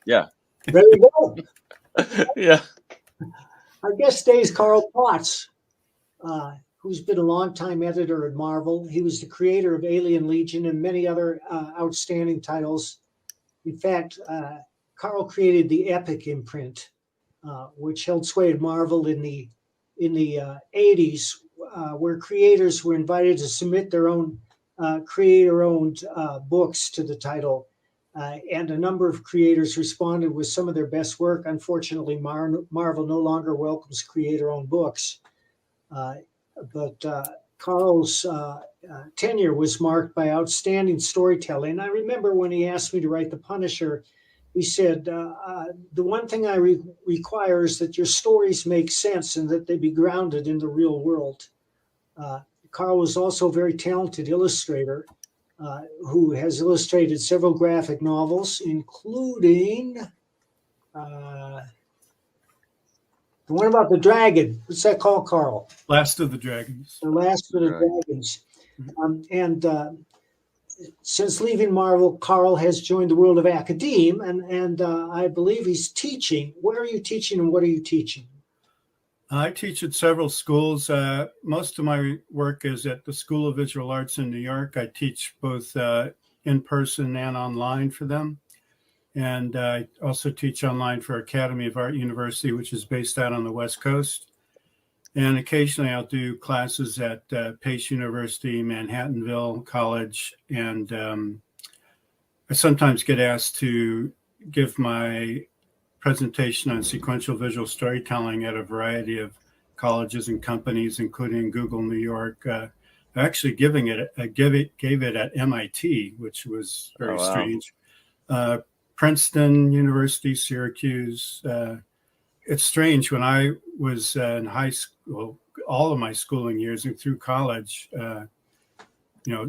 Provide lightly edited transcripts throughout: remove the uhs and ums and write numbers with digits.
Yeah. There you go. Yeah. Our guest today is Carl POTTS, who's been a longtime editor at Marvel. He was the creator of Alien Legion and many other outstanding titles. In fact, Carl created the Epic imprint, which held sway at Marvel in the 80s, where creators were invited to submit their own creator-owned books to the title. And a number of creators responded with some of their best work. Unfortunately, Marvel no longer welcomes creator-owned books. But Carl's tenure was marked by outstanding storytelling. I remember when he asked me to write The Punisher, he said, the one thing I require is that your stories make sense and that they be grounded in the real world. Carl was also a very talented illustrator who has illustrated several graphic novels, including the one about the dragon. What's that called, Carl? Last of the Dragons. The Last of the Dragons. And since leaving Marvel, Carl has joined the world of academe, and I believe he's teaching. Where are you teaching, and what are you teaching? I teach at several schools. Most of my work is at the School of Visual Arts in New York. I teach both in person and online for them. And I also teach online for Academy of Art University, which is based out on the West Coast. And occasionally I'll do classes at Pace University, Manhattanville College. And I sometimes get asked to give my presentation on sequential visual storytelling at a variety of colleges and companies, including Google New York. I'm actually gave it at MIT, which was very strange. Princeton University, Syracuse. It's strange. When I was in high school, all of my schooling years and through college,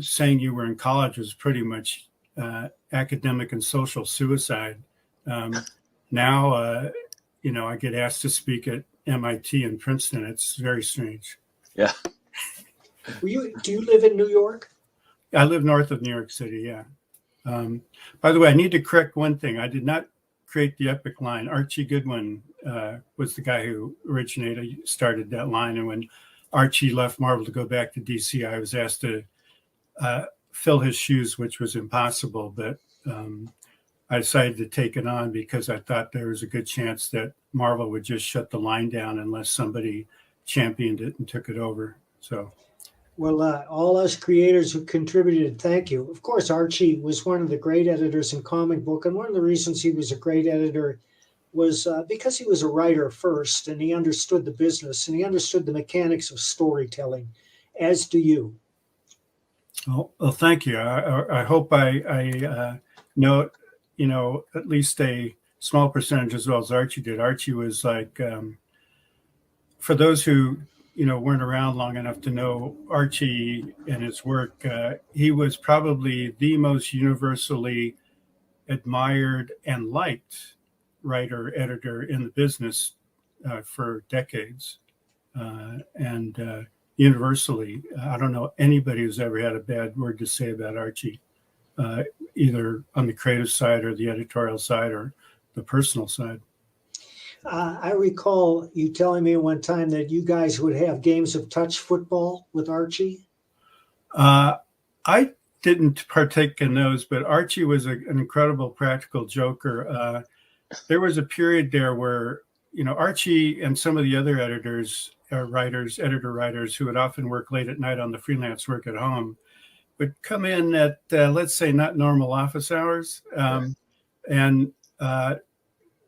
saying you were in college was pretty much academic and social suicide. Now, I get asked to speak at MIT and Princeton. It's very strange. Yeah. Do you live in New York? I live north of New York City, yeah. By the way, I need to correct one thing. I did not create the epic line. Archie Goodwin was the guy who started that line. And when Archie left Marvel to go back to DC, I was asked to fill his shoes, which was impossible. But I decided to take it on because I thought there was a good chance that Marvel would just shut the line down unless somebody championed it and took it over. So, well, all us creators who contributed, thank you. Of course, Archie was one of the great editors in comic book, and one of the reasons he was a great editor was because he was a writer first, and he understood the business, and he understood the mechanics of storytelling, as do you. Well, thank you. I hope I know, at least a small percentage as well as Archie did. Archie was like, for those who, weren't around long enough to know Archie and his work, he was probably the most universally admired and liked writer, editor in the business for decades. And universally, I don't know anybody who's ever had a bad word to say about Archie. Either on the creative side or the editorial side or the personal side. I recall you telling me one time that you guys would have games of touch football with Archie. I didn't partake in those, but Archie was an incredible practical joker. There was a period there where, Archie and some of the other editor-writers who would often work late at night on the freelance work at home would come in at, let's say, not normal office hours. And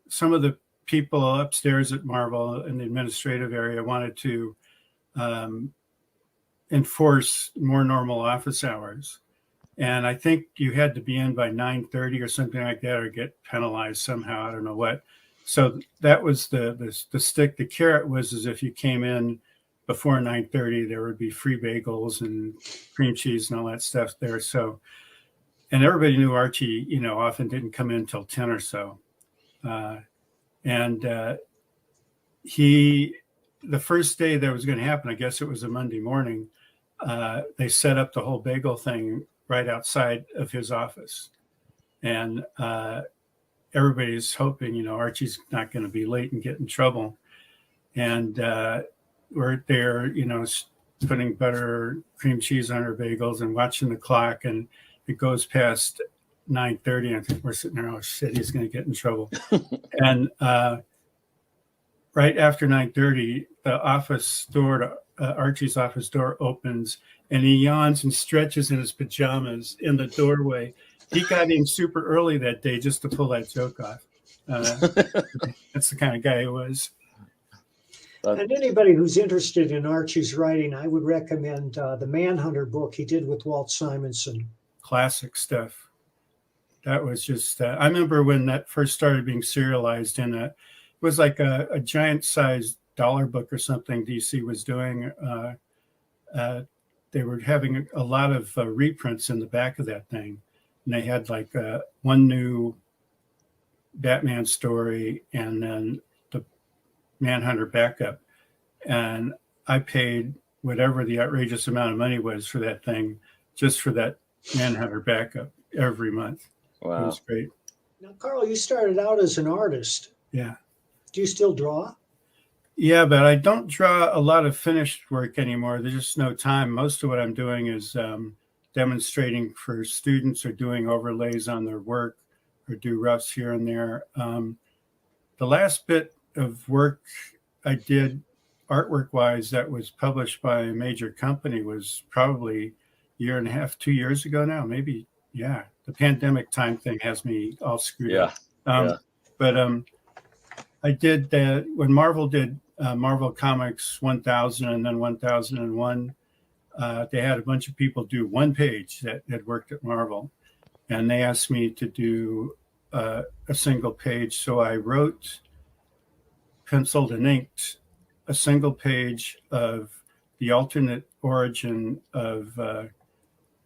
some of the people upstairs at Marvel in the administrative area wanted to enforce more normal office hours. And I think you had to be in by 9:30 or something like that, or get penalized somehow. I don't know what. So that was the stick. The carrot was as if you came in before 9:30, there would be free bagels and cream cheese and all that stuff there. So, and everybody knew Archie, often didn't come in until 10 or so. The first day that was going to happen, I guess it was a Monday morning, they set up the whole bagel thing right outside of his office. And everybody's hoping, Archie's not going to be late and get in trouble. And we're there, putting butter, cream cheese on our bagels and watching the clock. And it goes past 9:30. I think we're sitting there, oh shit, he's going to get in trouble. And right after 9:30, the office door, Archie's office door opens, and he yawns and stretches in his pajamas in the doorway. He got in super early that day just to pull that joke off. That's the kind of guy he was. And anybody who's interested in Archie's writing, I would recommend the Manhunter book he did with Walt Simonson. Classic stuff. That was just, I remember when that first started being serialized in it was like a giant sized dollar book or something DC was doing. They were having a lot of reprints in the back of that thing. And they had like one new Batman story and then the Manhunter backup. And I paid whatever the outrageous amount of money was for that thing, just for that Manhunter backup every month. Wow. It was great. Now, Carl, you started out as an artist. Yeah. Do you still draw? Yeah, but I don't draw a lot of finished work anymore. There's just no time. Most of what I'm doing is demonstrating for students or doing overlays on their work or do roughs here and there. The last bit of work I did artwork-wise that was published by a major company was probably a year and a half, 2 years ago now, maybe. Yeah, the pandemic time thing has me all screwed up. But I did that when Marvel did Marvel Comics 1000 and then 1001. They had a bunch of people do one page that had worked at Marvel. And they asked me to do a single page. So I wrote, penciled and inked a single page of the alternate origin of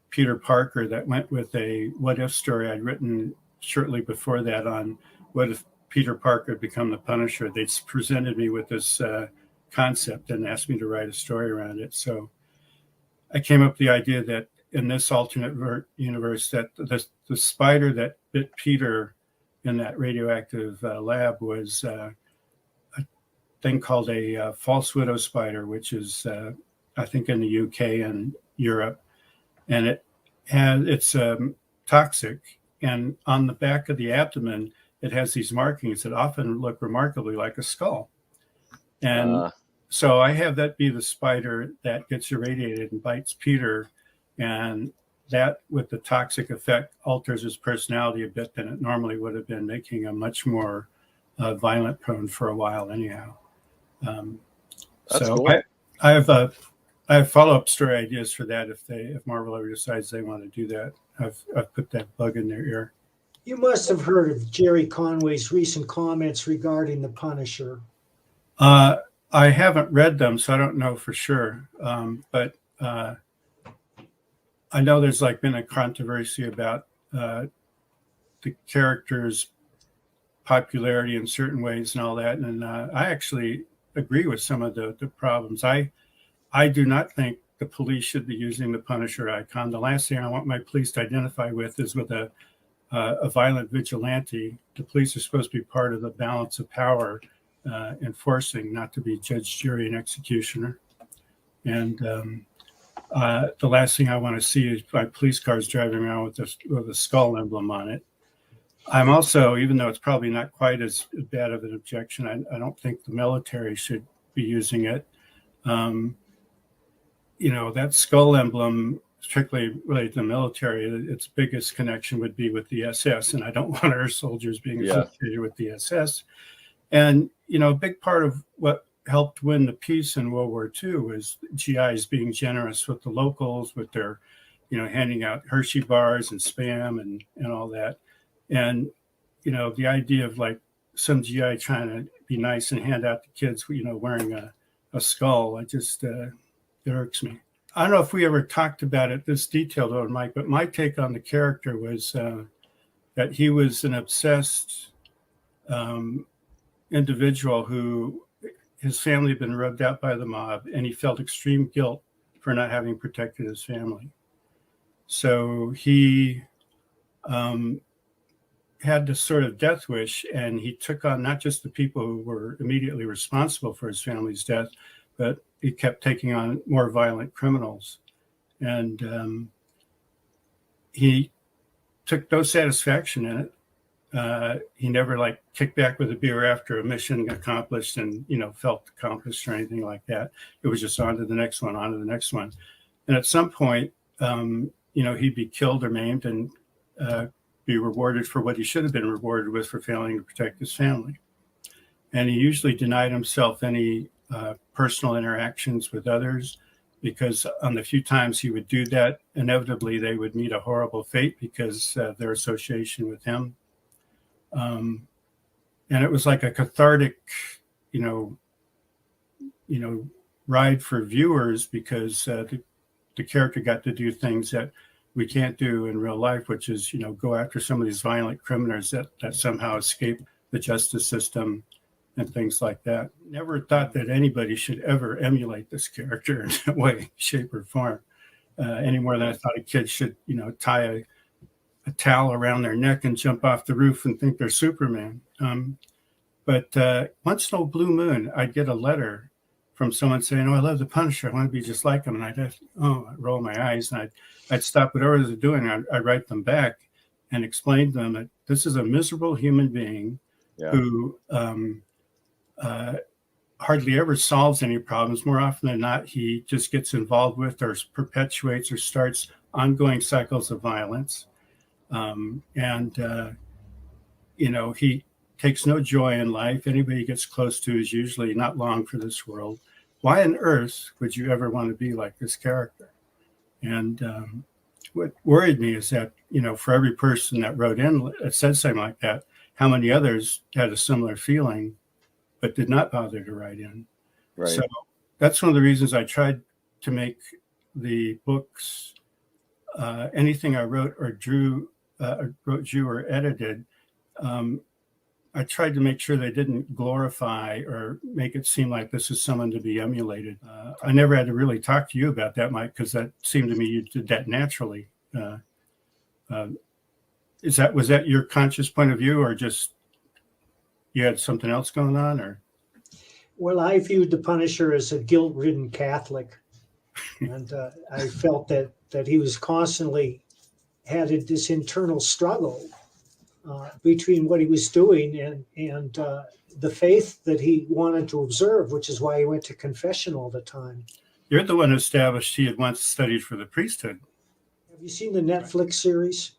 Peter Parker that went with a what if story I'd written shortly before that on what if Peter Parker had become the Punisher. They presented me with this concept and asked me to write a story around it. So I came up with the idea that in this alternate universe that the spider that bit Peter in that radioactive lab was a thing called a false widow spider, which is I think in the UK and Europe. And it's toxic. And on the back of the abdomen, it has these markings that often look remarkably like a skull. And so I have that be the spider that gets irradiated and bites Peter. And that, with the toxic effect, alters his personality a bit than it normally would have been, making him much more violent prone for a while anyhow. That's so cool. I have follow-up story ideas for that if Marvel ever decides they want to do that. I've put that bug in their ear. You must have heard of Jerry Conway's recent comments regarding the Punisher. I haven't read them, so I don't know for sure. But I know there's been a controversy about the character's popularity in certain ways and all that. And I actually agree with some of the problems. I do not think the police should be using the Punisher icon. The last thing I want my police to identify with is with a violent vigilante. The police are supposed to be part of the balance of power, enforcing, not to be judge, jury, and executioner. And the last thing I want to see is my police cars driving around with a skull emblem on it. I'm also, even though it's probably not quite as bad of an objection, I don't think the military should be using it. That skull emblem, strictly related to the military, its biggest connection would be with the SS, and I don't want our soldiers being associated with the SS. And, a big part of what helped win the peace in World War II was GIs being generous with the locals, with their, handing out Hershey bars and Spam and all that. And, the idea of some GI trying to be nice and hand out to kids, wearing a skull, it irks me. I don't know if we ever talked about it this detailed on Mike, but my take on the character was that he was an obsessed individual who his family had been rubbed out by the mob, and he felt extreme guilt for not having protected his family. So he had this sort of death wish, and he took on not just the people who were immediately responsible for his family's death, but he kept taking on more violent criminals. And he took no satisfaction in it. He never like kicked back with a beer after a mission accomplished and, felt accomplished or anything like that. It was just on to the next one, on to the next one. And at some point, he'd be killed or maimed and be rewarded for what he should have been rewarded with for failing to protect his family. And he usually denied himself any personal interactions with others, because on the few times he would do that, inevitably they would meet a horrible fate because their association with him. And it was like a cathartic, ride for viewers, because the character got to do things that we can't do in real life, which is, go after some of these violent criminals that somehow escape the justice system and things like that. Never thought that anybody should ever emulate this character in that way, shape, or form, any more than I thought a kid should, tie a towel around their neck and jump off the roof and think they're Superman. But once in a blue moon, I'd get a letter from someone saying, "Oh, I love the Punisher. I want to be just like him." And I'd roll my eyes, and I'd stop whatever they're doing. I'd write them back and explain to them that this is a miserable human being who hardly ever solves any problems. More often than not, he just gets involved with or perpetuates or starts ongoing cycles of violence. He takes no joy in life. Anybody he gets close to is usually not long for this world. Why on earth would you ever want to be like this character? And what worried me is that, for every person that wrote in that said something like that, how many others had a similar feeling but did not bother to write in. Right. So that's one of the reasons I tried to make the books, anything I wrote or drew or edited, I tried to make sure they didn't glorify or make it seem like this is someone to be emulated. I never had to really talk to you about that, Mike, because that seemed to me you did that naturally. Was that your conscious point of view, or just you had something else going on? Or well, I viewed the Punisher as a guilt-ridden Catholic, and I felt that he was constantly had this internal struggle between what he was doing and the faith that he wanted to observe, which is why he went to confession all the time. You're the one who established he had once studied for the priesthood. Have you seen the Netflix series?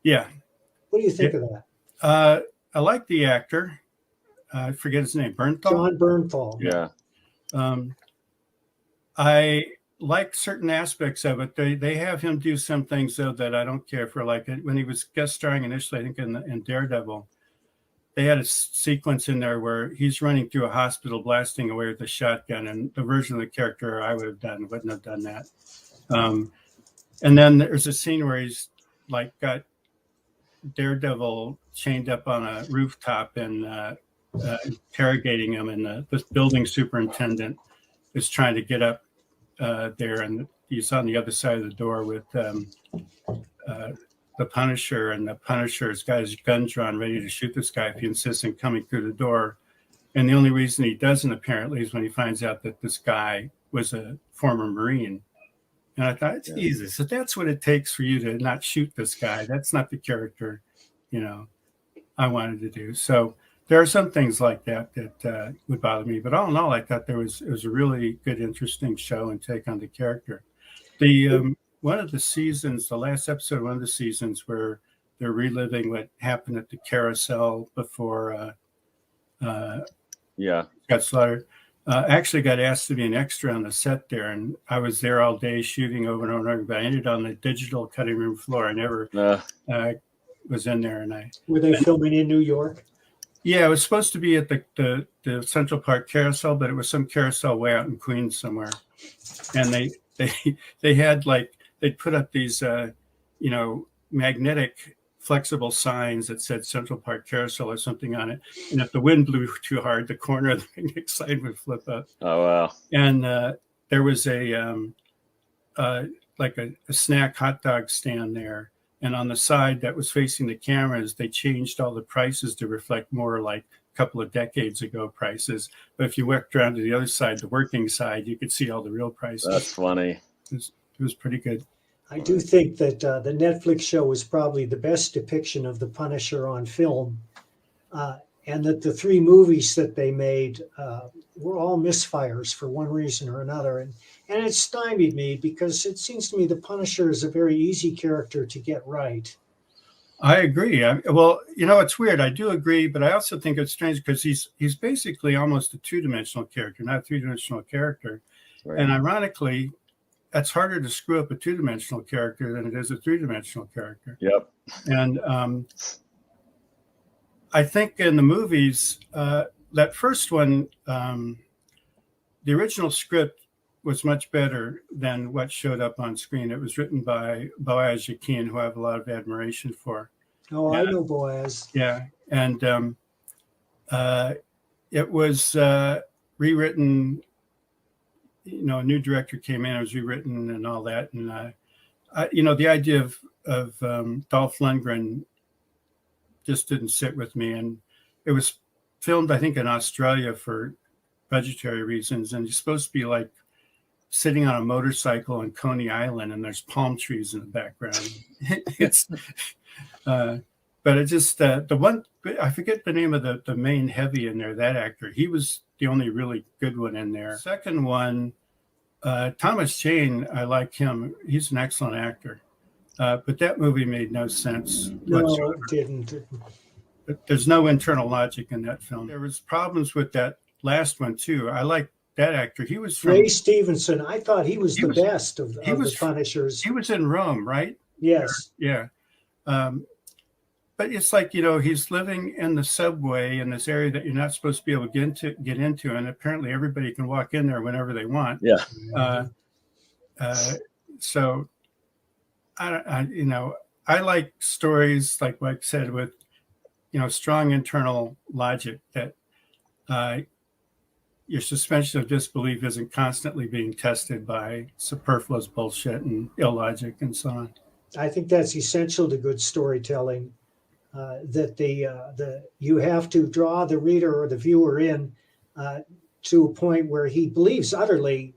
Yeah. What do you think of that? I like the actor. I forget his name. Bernthal? Jon Bernthal. Yeah. I like certain aspects of it. They have him do some things, though, that I don't care for. Like when he was guest starring initially, I think in Daredevil, they had a sequence in there where he's running through a hospital blasting away with a shotgun, and the version of the character I would have done wouldn't have done that. And then there's a scene where he's like got Daredevil chained up on a rooftop and interrogating him, and the building superintendent is trying to get up there, and he's on the other side of the door with the Punisher, and the Punisher's got his gun drawn ready to shoot this guy if he insists on coming through the door. And the only reason he doesn't, apparently, is when he finds out that this guy was a former Marine. And I thought, Jesus, so that's what it takes for you to not shoot this guy. That's not the character, I wanted to do. So there are some things like that would bother me. But all in all, I thought it was a really good, interesting show and take on the character. The one of the seasons, the last episode of one of the seasons, where they're reliving what happened at the carousel before got slaughtered. Actually got asked to be an extra on the set there, and I was there all day shooting over and over, but I ended on the digital cutting room floor. I never was in there. And were they filming in New York? Yeah, it was supposed to be at the Central Park carousel, but it was some carousel way out in Queens somewhere. And they had they'd put up these magnetic flexible signs that said Central Park Carousel or something on it. And if the wind blew too hard, the corner of the magnetic sign would flip up. Oh, wow. And there was a snack hot dog stand there And on the side that was facing the cameras, they changed all the prices to reflect more like a couple of decades ago prices. But if you worked around to the other side, the working side, you could see all the real prices. That's funny. It was pretty good. I do think that the Netflix show was probably the best depiction of the Punisher on film, and that the 3 movies that they made were all misfires for one reason or another. And it stymied me because it seems to me the Punisher is a very easy character to get right. I agree. Well, you know, it's weird. I do agree, but I also think it's strange because he's basically almost a 2-dimensional character, not a 3-dimensional character. Right. And ironically, that's harder to screw up a 2-dimensional character than it is a 3-dimensional character. Yep. And I think in the movies, that first one, the original script was much better than what showed up on screen. It was written by Boaz Yakin, who I have a lot of admiration for. Oh, I know Boaz. Yeah. And it was rewritten. You know, a new director came in, it was rewritten and all that. And, you know, the idea of Dolph Lundgren just didn't sit with me. And it was filmed, I think, in Australia for budgetary reasons. And you're supposed to be like sitting on a motorcycle in Coney Island and there's palm trees in the background. But it just, the one, I forget the name of the main heavy in there, that actor. He was the only really good one in there. Second one, Thomas Jane, I like him. He's an excellent actor. But that movie made no sense whatsoever. No, it didn't. There's no internal logic in that film. There was problems with that last one too. I like that actor. He was from Ray Stevenson. I thought he was the best of the Punishers. He was in Rome, right? Yes. Yeah. But it's like, you know, he's living in the subway in this area that you're not supposed to be able to get into, and apparently everybody can walk in there whenever they want. Yeah. So, you know, I like stories like Mike said with, you know, strong internal logic that your suspension of disbelief isn't constantly being tested by superfluous bullshit and illogic and so on. I think that's essential to good storytelling. That you have to draw the reader or the viewer in to a point where he believes utterly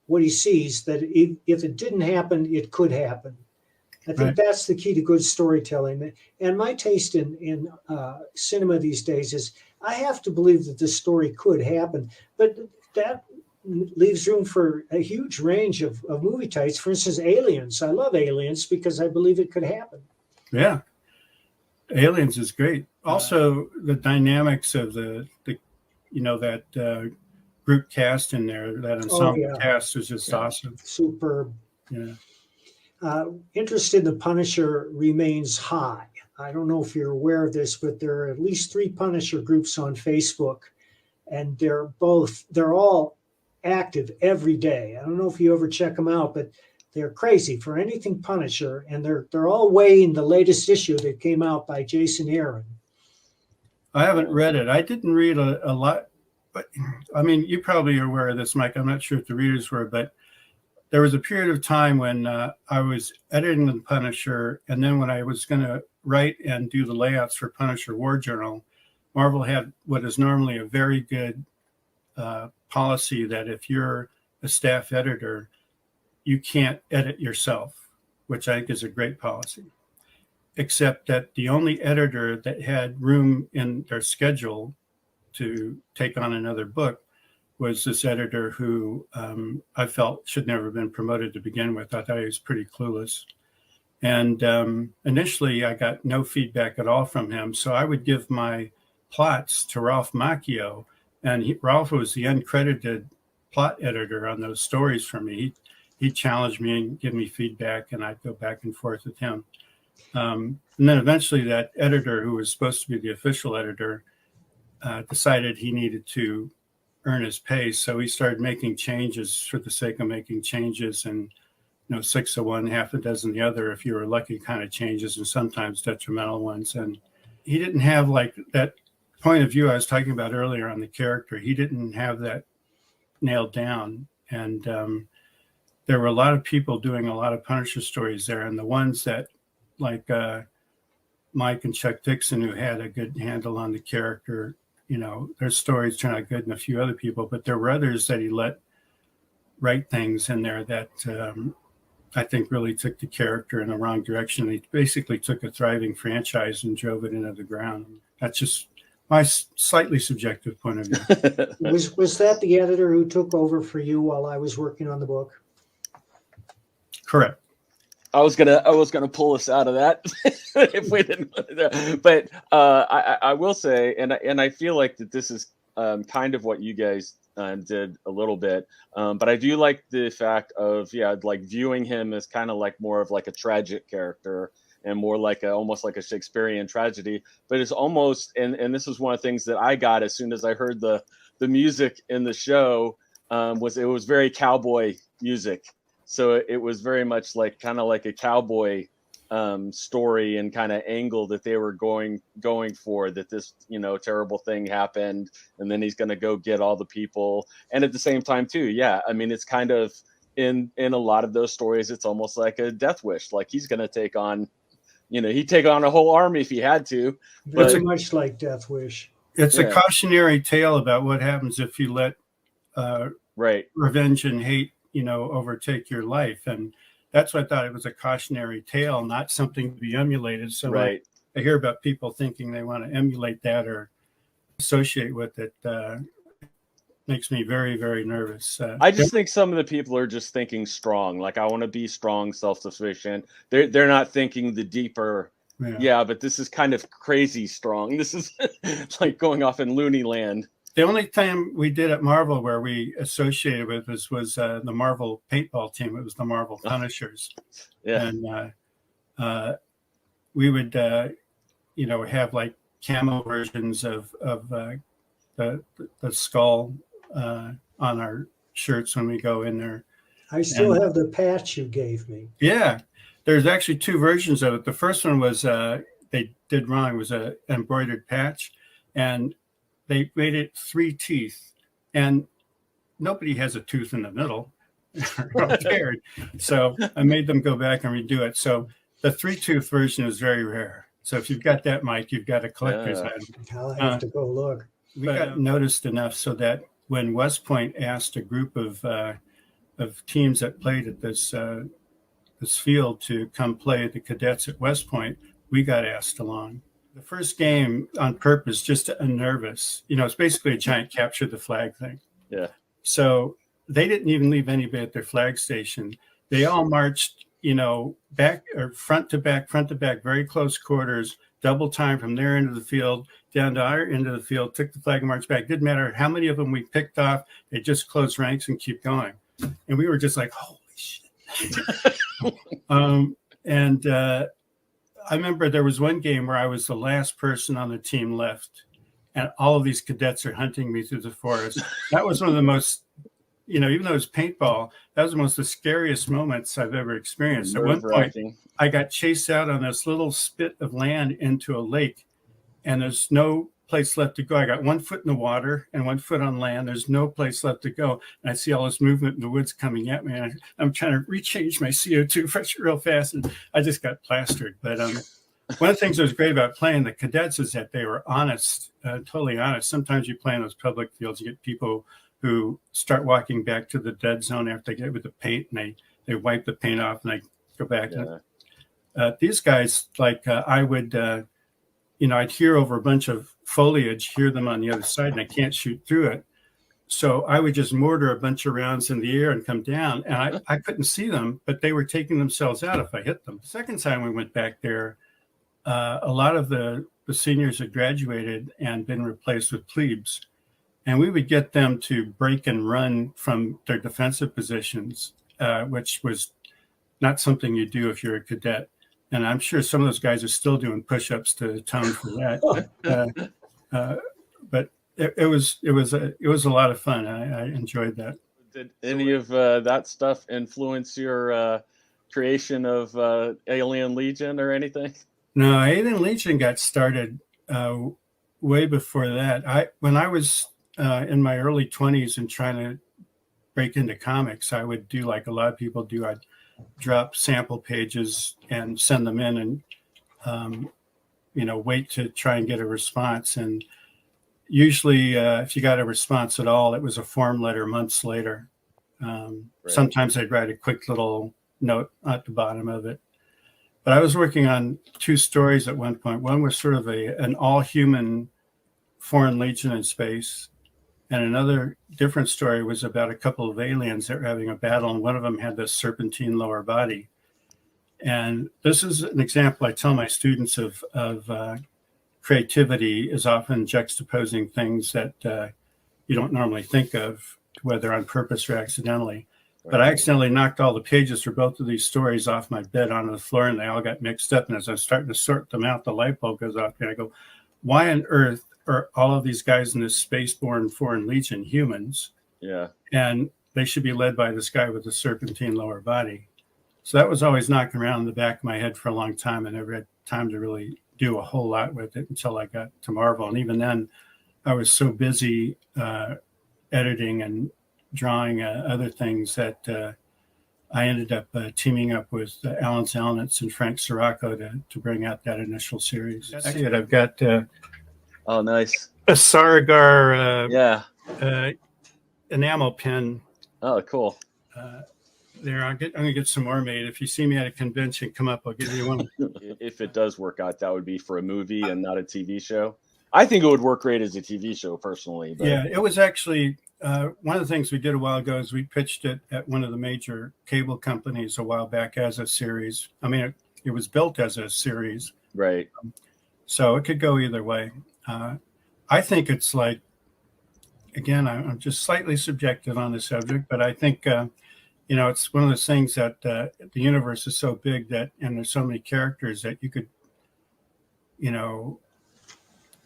what he sees, that if it didn't happen, it could happen. I think that's the key to good storytelling. And my taste in cinema these days is I have to believe that this story could happen, but that leaves room for a huge range of movie types. For instance, Aliens. I love Aliens because I believe it could happen. Yeah. Aliens is great. Also, the dynamics of the you know, that group cast in there, that ensemble cast is just awesome. Superb. Yeah. Interest in the Punisher remains high. I don't know if you're aware of this, but there are at least 3 Punisher groups on Facebook, and they're all active every day. I don't know if you ever check them out, but they're crazy for anything Punisher, and they're all weighing the latest issue that came out by Jason Aaron. I haven't read it. I didn't read a lot, but I mean, you probably are aware of this, Mike. I'm not sure if the readers were, but there was a period of time when I was editing the Punisher, and then when I was going to write and do the layouts for Punisher War Journal, Marvel had what is normally a very good policy that if you're a staff editor, you can't edit yourself, which I think is a great policy, except that the only editor that had room in their schedule to take on another book was this editor who I felt should never have been promoted to begin with. I thought he was pretty clueless. And initially, I got no feedback at all from him. So I would give my plots to Ralph Macchio, and Ralph was the uncredited plot editor on those stories for me. He challenged me and give me feedback, and I'd go back and forth with him. And then eventually that editor, who was supposed to be the official editor, decided he needed to earn his pay. So he started making changes for the sake of making changes, and 6 of one, half a dozen the other, if you were lucky, kind of changes, and sometimes detrimental ones. And he didn't have like that point of view I was talking about earlier on the character. He didn't have that nailed down. And there were a lot of people doing a lot of Punisher stories there, and the ones that like Mike and Chuck Dixon, who had a good handle on the character. You know, their stories turned out good, and a few other people, but there were others that he let write things in there that I think really took the character in the wrong direction. He basically took a thriving franchise and drove it into the ground. That's just my slightly subjective point of view. Was that the editor who took over for you while I was working on the book? Correct. I was gonna pull us out of that if we didn't. But I will say, and I feel like that this is kind of what you guys did a little bit. But I do like the fact of like viewing him as kind of like more of like a tragic character and more like almost like a Shakespearean tragedy. But it's almost, and this is one of the things that I got as soon as I heard the music in the show, was it was very cowboy music. So it was very much like kind of like a cowboy story and kind of angle that they were going for, that this, you know, terrible thing happened and then he's going to go get all the people. And at the same time too, I mean, it's kind of in a lot of those stories, it's almost like a death wish. Like he's going to take on, you know, he'd take on a whole army if he had to. Very much like Death Wish. It's a cautionary tale about what happens if you let revenge and hate, you know, overtake your life. And that's why I thought it was a cautionary tale, not something to be emulated. So I hear about people thinking they want to emulate that or associate with it. Makes me very, very nervous. I just think some of the people are just thinking strong. Like, I want to be strong, self-sufficient. They're not thinking the deeper. Yeah, but this is kind of crazy strong. This is like going off in loony land. The only time we did at Marvel where we associated with this was the Marvel paintball team. It was the Marvel Punishers. And we would, you know, have like camo versions of the skull on our shirts when we go in there. I still have the patch you gave me. Yeah, there's actually two versions of it. The first one was they did wrong. It was a embroidered patch, and they made it 3 teeth, and nobody has a tooth in the middle. So I made them go back and redo it. So the 3-tooth version is very rare. So if you've got that, Mike, you've got a collector's item. I'll have to go look. We got noticed enough so that when West Point asked a group of teams that played at this field to come play the cadets at West Point, we got asked along. The first game on purpose, just to unnerve us. You know, it's basically a giant capture the flag thing. Yeah. So they didn't even leave anybody at their flag station. They all marched, you know, back or front to back, very close quarters, double time from their end of the field down to our end of the field, took the flag and marched back. Didn't matter how many of them we picked off. They just closed ranks and keep going. And we were just like, holy shit. I remember there was one game where I was the last person on the team left, and all of these cadets are hunting me through the forest. That was one of the most, you know, even though it was paintball, that was the scariest moments I've ever experienced. At one point, I got chased out on this little spit of land into a lake, and there's no place left to go. I got 1 foot in the water and 1 foot on land. There's no place left to go. And I see all this movement in the woods coming at me. And I'm trying to rechange my CO2 pressure real fast. And I just got plastered. But one of the things that was great about playing the cadets is that they were honest, totally honest. Sometimes you play in those public fields, you get people who start walking back to the dead zone after they get with the paint, and they wipe the paint off and they go back. Yeah. These guys, like I would, you know, I'd hear over a bunch of foliage, hear them on the other side, and I can't shoot through it. So I would just mortar a bunch of rounds in the air and come down, and I couldn't see them, but they were taking themselves out if I hit them. The second time we went back there, a lot of the seniors had graduated and been replaced with plebes, and we would get them to break and run from their defensive positions, which was not something you do if you're a cadet. And I'm sure some of those guys are still doing push-ups to atone for that. But it was a lot of fun. I enjoyed that. Did any of that stuff influence your creation of Alien Legion or anything? No, Alien Legion got started way before that. When I was in my early 20s and trying to break into comics, I would do like a lot of people do. drop sample pages and send them in and, wait to try and get a response. And usually if you got a response at all, it was a form letter months later. Sometimes I'd write a quick little note at the bottom of it. But I was working on 2 stories at one point. One was sort of an all-human Foreign Legion in space. And another different story was about a couple of aliens that were having a battle, and one of them had this serpentine lower body. And this is an example I tell my students of creativity is often juxtaposing things that you don't normally think of, whether on purpose or accidentally. But I accidentally knocked all the pages for both of these stories off my bed onto the floor, and they all got mixed up. And as I'm starting to sort them out, the light bulb goes off, and I go, why on earth are all of these guys in this spaceborne Foreign Legion humans? Yeah. And they should be led by this guy with the serpentine lower body. So that was always knocking around in the back of my head for a long time. I never had time to really do a whole lot with it until I got to Marvel. And even then, I was so busy editing and drawing other things that I ended up teaming up with Alan Zalnitz and Frank Sirocco to bring out that initial series. That's it. I've got Oh, nice. a Saragar enamel pen. Oh, cool. There, I'm gonna get some more made. If you see me at a convention, come up. I'll give you one. If it does work out, that would be for a movie and not a TV show. I think it would work great as a TV show, personally. But... Yeah, it was actually one of the things we did a while ago is we pitched it at one of the major cable companies a while back as a series. I mean, it was built as a series, right? So it could go either way. I think it's like, again, I'm just slightly subjective on the subject, but I think it's one of those things that the universe is so big that, and there's so many characters that you could,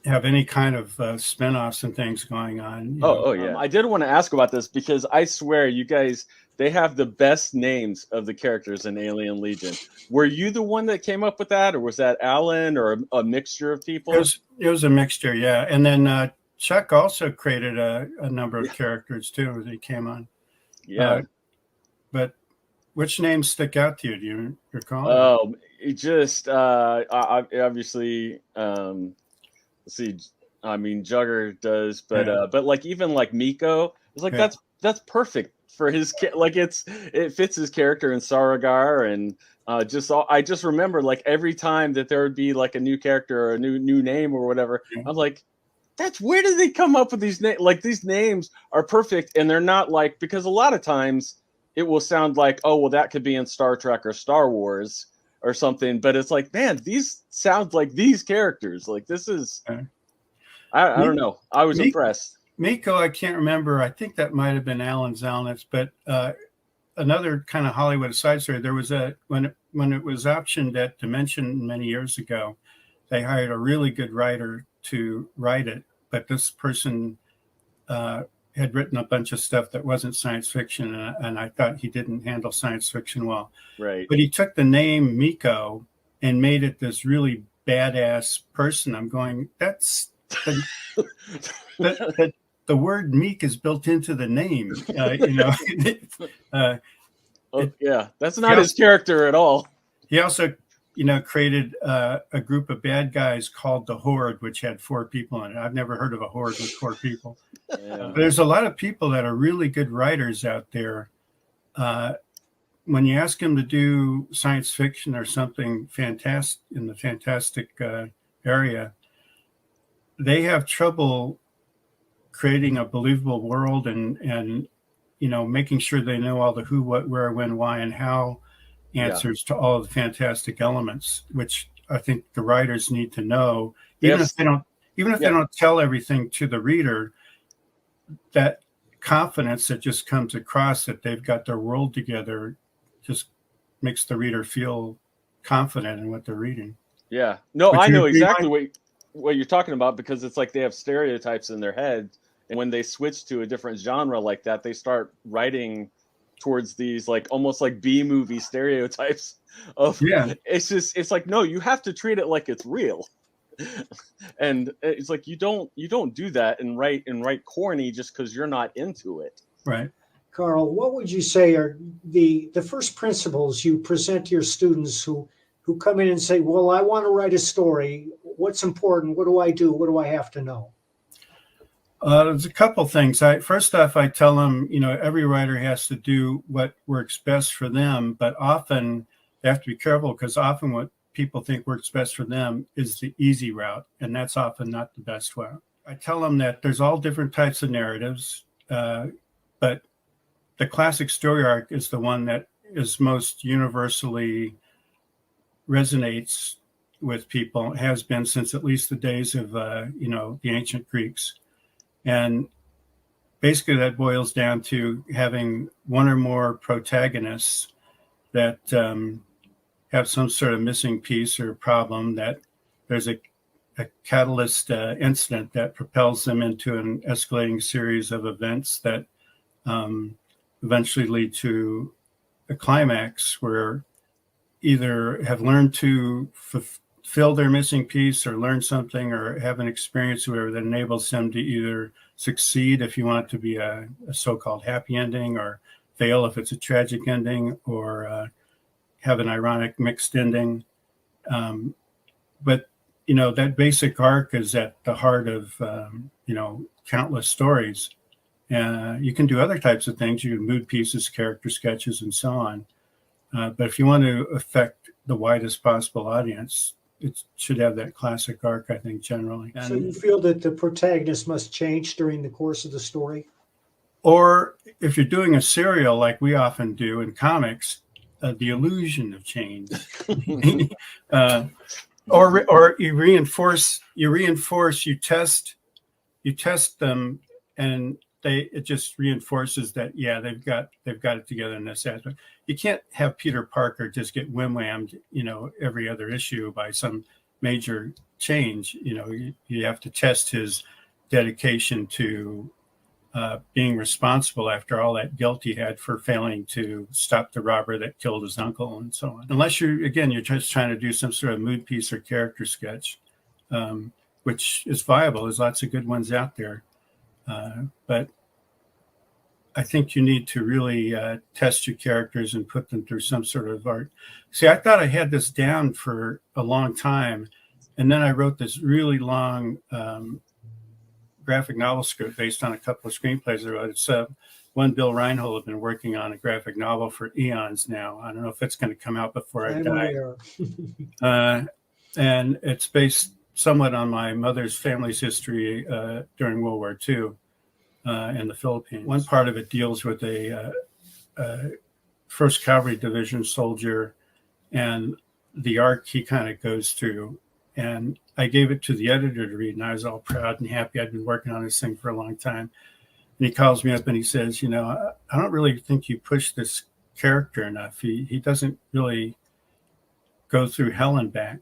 have any kind of spin-offs and things going on. Oh, yeah. I did want to ask about this because I swear you guys, they have the best names of the characters in Alien Legion. Were you the one that came up with that, or was that Alan, or a mixture of people? It was a mixture, yeah. And then Chuck also created a number of characters too as he came on. Yeah. But which names stick out to you? Do you recall? Oh, it just obviously. Let's see. I mean, Jugger does, but like even like Miko, it's like that's perfect for his it fits his character in Saragar, and I just remember like every time that there would be like a new character or a new name or whatever, I'm like, where did they come up with these names? Like these names are perfect, and they're not like, because a lot of times it will sound like, oh well, that could be in Star Trek or Star Wars or something, but it's like, man, these sound like these characters. Like this is, I don't know. I was impressed. Miko, I can't remember. I think that might have been Alan Zalnitz, but another kind of Hollywood side story. There was when it was optioned at Dimension many years ago, they hired a really good writer to write it, but this person had written a bunch of stuff that wasn't science fiction, and I thought he didn't handle science fiction well. Right. But he took the name Miko and made it this really badass person. I'm going, that's the word meek is built into the name. Yeah, that's not his character at all. He also, created a group of bad guys called the Horde, which had 4 people in it. I've never heard of a Horde with 4 people. Yeah. There's a lot of people that are really good writers out there. When you ask them to do science fiction or something fantastic in the fantastic area, they have trouble creating a believable world and making sure they know all the who, what, where, when, why, and how answers to all of the fantastic elements, which I think the writers need to know, even if they don't tell everything to the reader. That confidence that just comes across that they've got their world together just makes the reader feel confident in what they're reading. Yeah, no, I know exactly what you're talking about, because it's like they have stereotypes in their head, and when they switch to a different genre like that, they start writing towards these like almost like B-movie stereotypes of it's like, no, you have to treat it like it's real. And it's like you don't do that and write corny just because you're not into it. Right. Carl, what would you say are the first principles you present to your students who come in and say, well, I want to write a story. What's important? What do I do? What do I have to know? There's a couple things. First off, I tell them, every writer has to do what works best for them, but often they have to be careful because often what people think works best for them is the easy route, and that's often not the best route. I tell them that there's all different types of narratives, but the classic story arc is the one that is most universally resonates with people, has been since at least the days of, the ancient Greeks. And basically that boils down to having one or more protagonists that have some sort of missing piece or problem, that there's a catalyst incident that propels them into an escalating series of events that eventually lead to a climax where either have learned to fulfill their missing piece or learn something or have an experience where that enables them to either succeed if you want it to be a so-called happy ending, or fail if it's a tragic ending, or have an ironic mixed ending. But that basic arc is at the heart of countless stories. You can do other types of things. You can mood pieces, character sketches, and so on. But if you want to affect the widest possible audience, it should have that classic arc, I think, generally. So you feel that the protagonist must change during the course of the story? Or if you're doing a serial like we often do in comics, the illusion of change. Or you reinforce, you test them, and it just reinforces that, yeah, they've got it together in this aspect. You can't have Peter Parker just get wham-whammed, every other issue by some major change. You have to test his dedication to being responsible after all that guilt he had for failing to stop the robber that killed his uncle and so on. Unless you're just trying to do some sort of mood piece or character sketch, which is viable. There's lots of good ones out there. But I think you need to really test your characters and put them through some sort of art. See, I thought I had this down for a long time, and then I wrote this really long graphic novel script based on a couple of screenplays I wrote. It's one Bill Reinhold had been working on a graphic novel for eons now. I don't know if it's going to come out before I die. And it's based somewhat on my mother's family's history during World War II in the Philippines. One part of it deals with a 1st Cavalry Division soldier and the arc he kind of goes through. And I gave it to the editor to read, and I was all proud and happy. I'd been working on this thing for a long time. And he calls me up and he says, I don't really think you push this character enough. He doesn't really go through hell and back.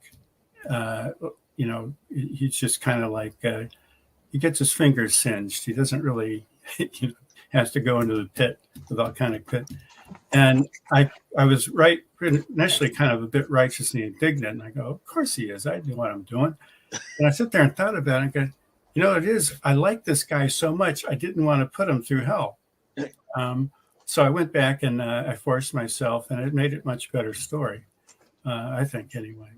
He's just kind of like, he gets his fingers singed. He doesn't really, has to go into the pit with all kind of good. And I was initially kind of a bit righteously indignant. And I go, of course he is. I know what I'm doing. And I sit there and thought about it and go, it is. I like this guy so much. I didn't want to put him through hell. So I went back and I forced myself, and it made it much better story, I think, anyway.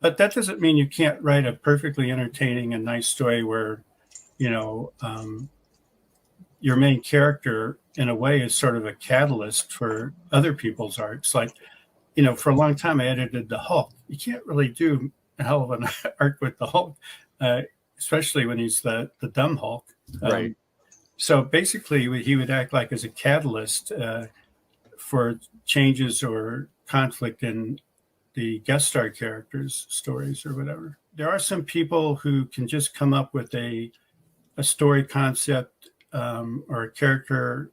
But that doesn't mean you can't write a perfectly entertaining and nice story where, your main character, in a way, is sort of a catalyst for other people's arcs. Like, for a long time, I edited the Hulk. You can't really do a hell of an arc with the Hulk, especially when he's the dumb Hulk. Right. So basically, he would act like as a catalyst for changes or conflict in the guest star characters' stories or whatever. There are some people who can just come up with a story concept or a character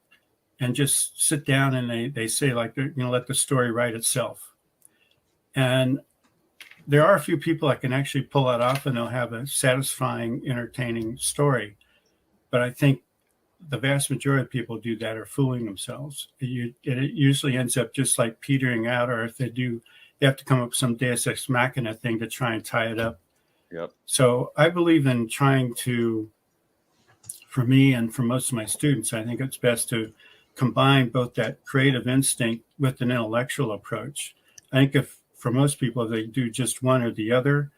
and just sit down and they say, like, let the story write itself. And there are a few people that can actually pull that off, and they'll have a satisfying, entertaining story. But I think the vast majority of people do that are fooling themselves. It usually ends up just like petering out, or if they do, they have to come up with some Deus Ex Machina thing to try and tie it up. Yep. So I believe in trying to, for me and for most of my students, I think it's best to combine both that creative instinct with an intellectual approach. I think if for most people, if they do just one or the other,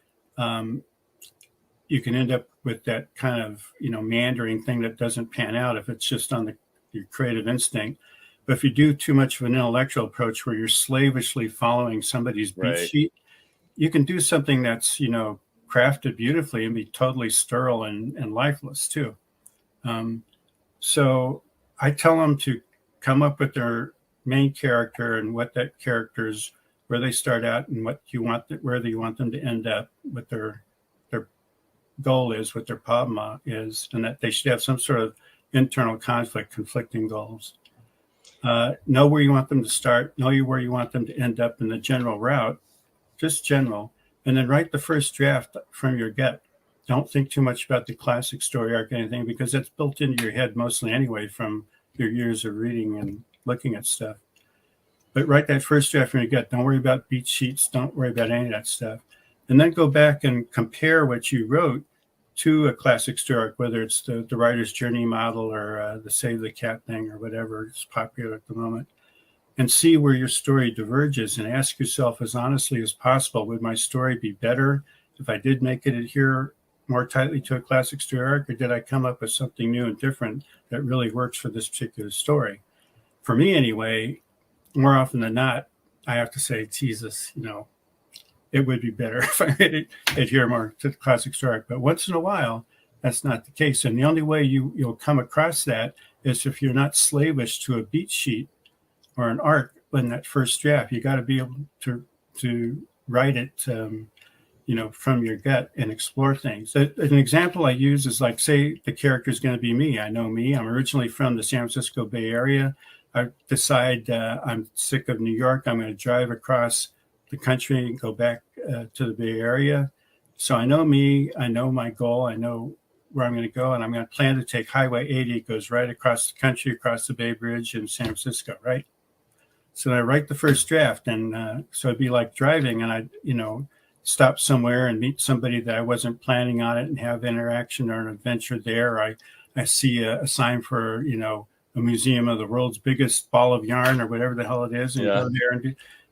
you can end up with that kind of, meandering thing that doesn't pan out if it's just on your creative instinct. But if you do too much of an intellectual approach where you're slavishly following somebody's beat sheet, you can do something that's, crafted beautifully and be totally sterile and lifeless too. So I tell them to come up with their main character and what that character's, where they start out and where you want them to end up, what their goal is, what their problem is, and that they should have some sort of internal conflict, conflicting goals. Know where you want them to start, know where you want them to end up in the general route, just general, and then write the first draft from your gut. Don't think too much about the classic story arc or anything, because that's built into your head mostly anyway from your years of reading and looking at stuff. But write that first draft from your gut. Don't worry about beat sheets. Don't worry about any of that stuff. And then go back and compare what you wrote to a classic story arc, whether it's the writer's journey model or the Save the Cat thing or whatever is popular at the moment, and see where your story diverges and ask yourself as honestly as possible, would my story be better if I did make it adhere more tightly to a classic story arc, or did I come up with something new and different that really works for this particular story? For me anyway, more often than not, I have to say, Jesus, it would be better if I made it adhere more to the classic story arc. But once in a while, that's not the case. And the only way you'll come across that is if you're not slavish to a beat sheet or an arc in that first draft. You got to be able to write it, from your gut and explore things. An example I use is like, say the character is going to be me. I know me. I'm originally from the San Francisco Bay Area. I decide I'm sick of New York. I'm going to drive across the country and go back to the Bay Area. So I know me. I know my goal. I know where I'm going to go, and I'm going to plan to take Highway 80. It goes right across the country, across the Bay Bridge in San Francisco, right? So I write the first draft, and so it'd be like driving, and I, stop somewhere and meet somebody that I wasn't planning on it and have interaction or an adventure there. I see a sign for, a museum of the world's biggest ball of yarn or whatever the hell it is, and go there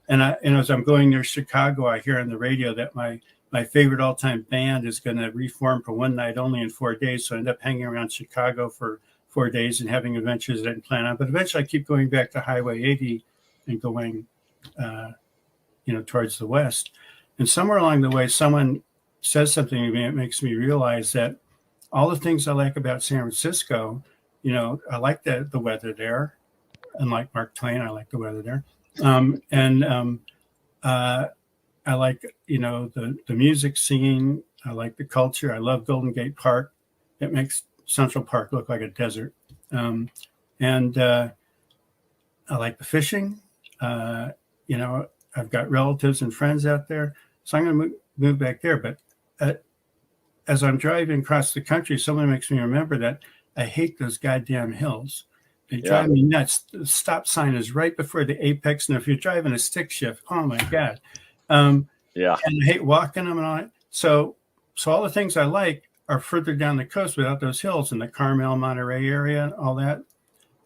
and as I'm going near Chicago, I hear on the radio that my favorite all-time band is going to reform for one night only in 4 days. So I end up hanging around Chicago for 4 days and having adventures I didn't plan on. But eventually I keep going back to Highway 80 and going, towards the west. And somewhere along the way, someone says something to me that makes me realize that all the things I like about San Francisco, I like the weather there. Unlike Mark Twain, I like the weather there. I like, the music scene. I like the culture. I love Golden Gate Park. It makes Central Park look like a desert. And I like the fishing. I've got relatives and friends out there. So I'm going to move back there. But as I'm driving across the country, someone makes me remember that I hate those goddamn hills. They drive me nuts. The stop sign is right before the apex. And if you're driving a stick shift, oh my God. And I hate walking them and all that. So all the things I like are further down the coast without those hills in the Carmel, Monterey area and all that.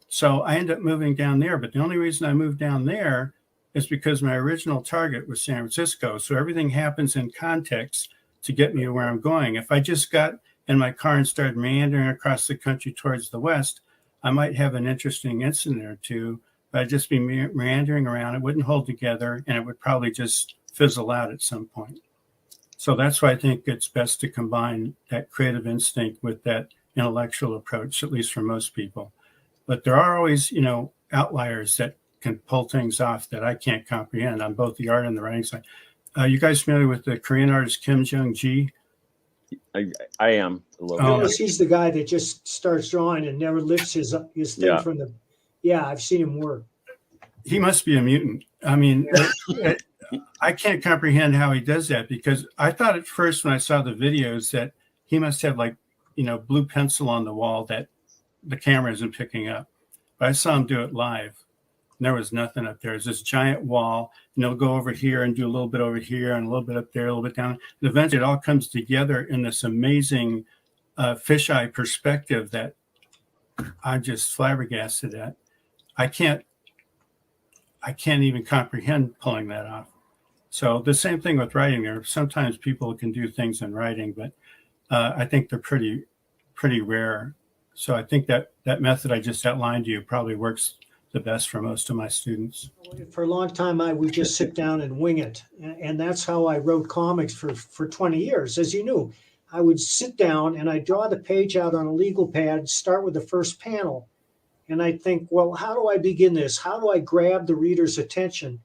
So I end up moving down there. But the only reason I moved down there is because my original target was San Francisco. So everything happens in context to get me to where I'm going. If I just got in my car and started meandering across the country towards the west, I might have an interesting incident or two, but I'd just be meandering around. It wouldn't hold together, and it would probably just fizzle out at some point. So that's why I think it's best to combine that creative instinct with that intellectual approach, at least for most people. But there are always, outliers that can pull things off that I can't comprehend on both the art and the writing side. You guys familiar with the Korean artist Kim Jung-gi? I am a little bit. He's the guy that just starts drawing and never lifts his thing from the. Yeah, I've seen him work. He must be a mutant. I mean, I can't comprehend how he does that, because I thought at first when I saw the videos that he must have blue pencil on the wall that the camera isn't picking up. But I saw him do it live. And there was nothing up there. There's this giant wall, and he'll go over here and do a little bit over here and a little bit up there, a little bit down. And eventually it all comes together in this amazing fisheye perspective that I'm just flabbergasted at. I can't even comprehend pulling that off. So the same thing with writing. There sometimes people can do things in writing, but I think they're pretty rare. So I think that method I just outlined to you probably works the best for most of my students. For a long time, I would just sit down and wing it. And that's how I wrote comics for 20 years. As you knew, I would sit down and I'd draw the page out on a legal pad, start with the first panel. And I'd think, well, how do I begin this? How do I grab the reader's attention?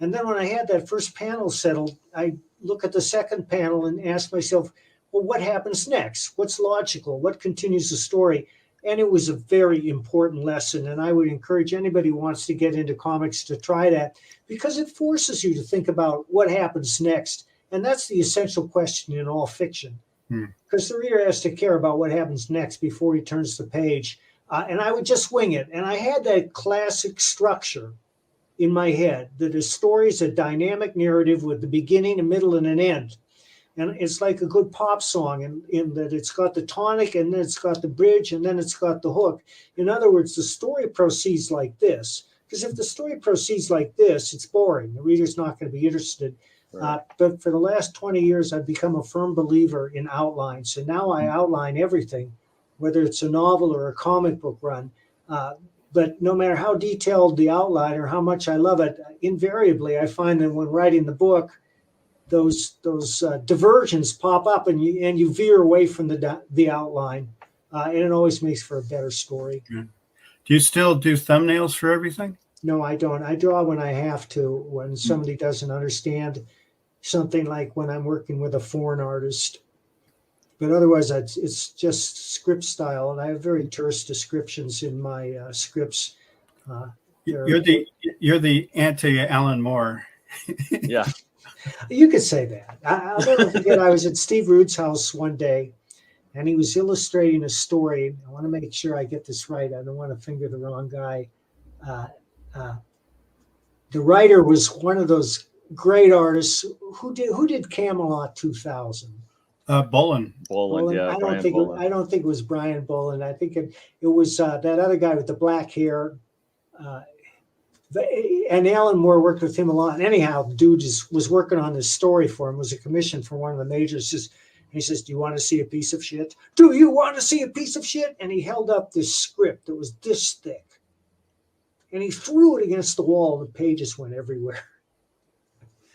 And then when I had that first panel settled, I'd look at the second panel and ask myself, well, what happens next? What's logical? What continues the story? And it was a very important lesson. And I would encourage anybody who wants to get into comics to try that, because it forces you to think about what happens next. And that's the essential question in all fiction, because the reader has to care about what happens next before he turns the page. And I would just wing it. And I had that classic structure in my head that a story is a dynamic narrative with the beginning, a middle, and an end. And it's like a good pop song in that it's got the tonic, and then it's got the bridge, and then it's got the hook. In other words, the story proceeds like this. Because if the story proceeds like this, it's boring. The reader's not going to be interested. Right. But for the last 20 years, I've become a firm believer in outlines. And now I outline everything, whether it's a novel or a comic book run. But no matter how detailed the outline or how much I love it, invariably I find that when writing the book, those diversions pop up and you veer away from the outline, and it always makes for a better story. Do you still do thumbnails for everything? No, I don't. I draw when I have to, when somebody doesn't understand something, like when I'm working with a foreign artist. But otherwise, it's just script style, and I have very terse descriptions in my scripts. You're the anti-Alan Moore. Yeah. You could say that. I'll never forget, I was at Steve Rude's house one day, and he was illustrating a story. I want to make sure I get this right. I don't want to finger the wrong guy. The writer was one of those great artists who did Camelot 2000. Boland, yeah. I don't think it was Brian Boland. I think it was that other guy with the black hair. And Alan Moore worked with him a lot. And anyhow, the dude was working on this story for him. It was a commission from one of the majors. He says, "Do you want to see a piece of shit? Do you want to see a piece of shit?" And he held up this script that was this thick, and he threw it against the wall. The pages went everywhere.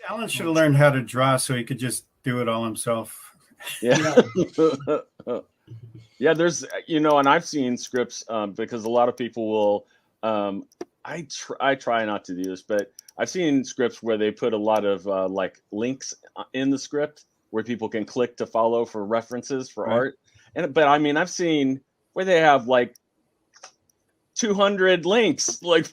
Alan should have learned how to draw so he could just do it all himself. Yeah. Yeah, there's, and I've seen scripts because a lot of people will, I try not to do this, but I've seen scripts where they put a lot of like links in the script where people can click to follow for references for art. But I mean, I've seen where they have like 200 links like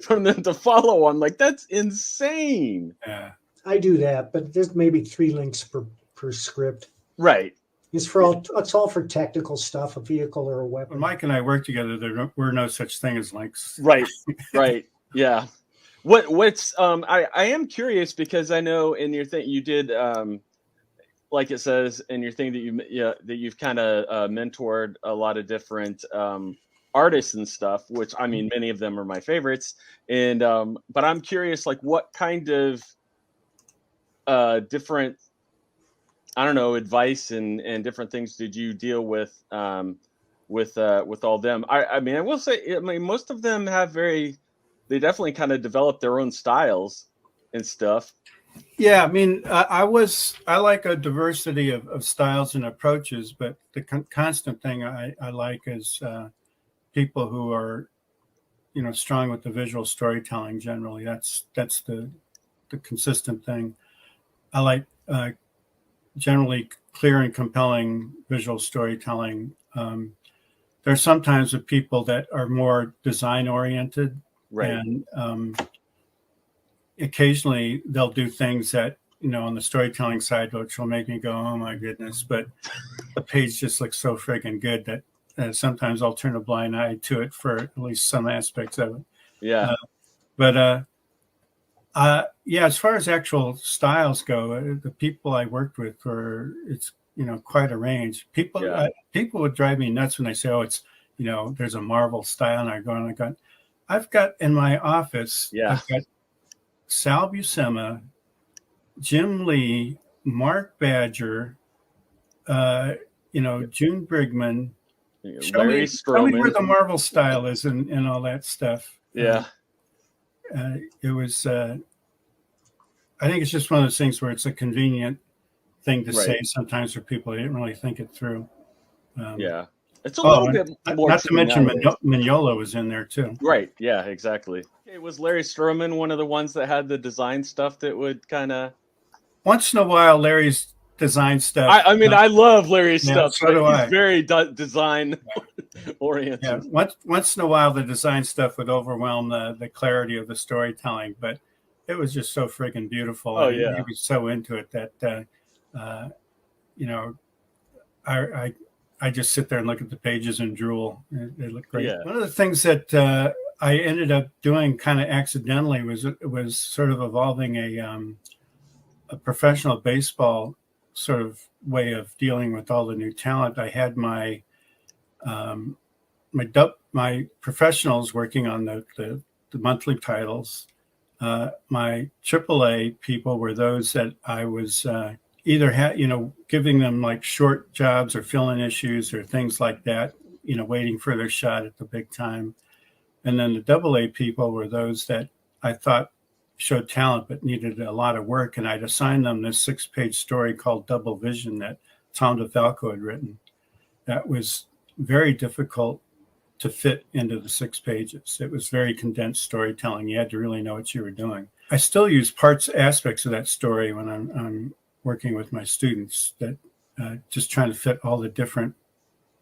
from them to follow on. Like, that's insane. Yeah, I do that, but there's maybe 3 links per script. Right. It's all for technical stuff, a vehicle or a weapon. When Mike and I worked together, there were no such thing as links. Right. Right. Yeah. What's I am curious, because I know in your thing you did like it says in your thing that you've kind of mentored a lot of different artists and stuff, which, I mean, many of them are my favorites. And but I'm curious, like, what kind of different, I don't know, advice and different things did you deal with all them? I mean, I will say, I mean, most of them have they definitely kind of developed their own styles and stuff. Yeah, I mean, I like a diversity of styles and approaches, but the constant thing I like is people who are, strong with the visual storytelling. Generally, that's the consistent thing. I like generally clear and compelling visual storytelling. There's sometimes with people that are more design oriented, right? And occasionally they'll do things that, on the storytelling side, which will make me go, "Oh my goodness!" But the page just looks so friggin' good that sometimes I'll turn a blind eye to it for at least some aspects of it. Yeah. Yeah, as far as actual styles go, the people I worked with it's quite a range. People would drive me nuts when they say, "Oh, it's there's a Marvel style," and I go, I've got in my office, Yeah. I've got Sal Buscema, Jim Lee, Mark Badger, June Brigman. Larry Show me where Stroman. the Marvel style is and all that stuff. Yeah. It was, I think it's just one of those things where it's a convenient thing to say sometimes for people. They didn't really think it through. Yeah. It's a little bit more. Not to mention nowadays. Mignola was in there too. Right. Yeah, exactly. Okay, was Larry Stroman one of the ones that had the design stuff that would kind of... Once in a while, Larry's design stuff. I mean, I love Larry's stuff, so do but he's I. very design oriented. Yeah, once in a while, the design stuff would overwhelm the clarity of the storytelling, but it was just so friggin' beautiful. Oh, He was so into it that, I just sit there and look at the pages and drool. They look great. Yeah. One of the things that I ended up doing kind of accidentally was sort of evolving a professional baseball sort of way of dealing with all the new talent. I had my professionals working on the monthly titles. My AAA people were those that I was either giving them like short jobs or fill-in issues or things like that, waiting for their shot at the big time. And then the AA people were those that I thought showed talent but needed a lot of work, and I'd assigned them this 6-page story called Double Vision that Tom DeFalco had written. That was very difficult to fit into the 6 pages. It was very condensed storytelling. You had to really know what you were doing. I still use aspects of that story when I'm working with my students, that just trying to fit all the different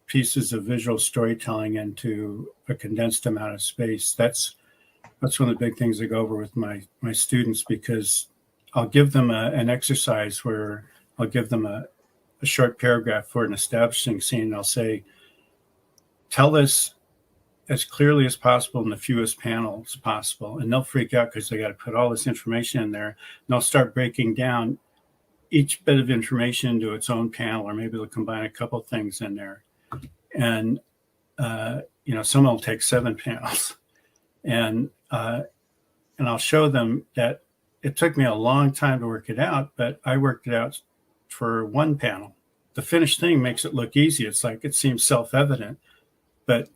pieces of visual storytelling into a condensed amount of space. That's one of the big things I go over with my students, because I'll give them an exercise where I'll give them a short paragraph for an establishing scene. And I'll say, tell this as clearly as possible in the fewest panels possible. And they'll freak out because they got to put all this information in there. And they'll start breaking down each bit of information into its own panel, or maybe they'll combine a couple things in there. And, some will take 7 panels. And I'll show them that it took me a long time to work it out, but I worked it out for 1 panel. The finished thing makes it look easy. It's like it seems self-evident, but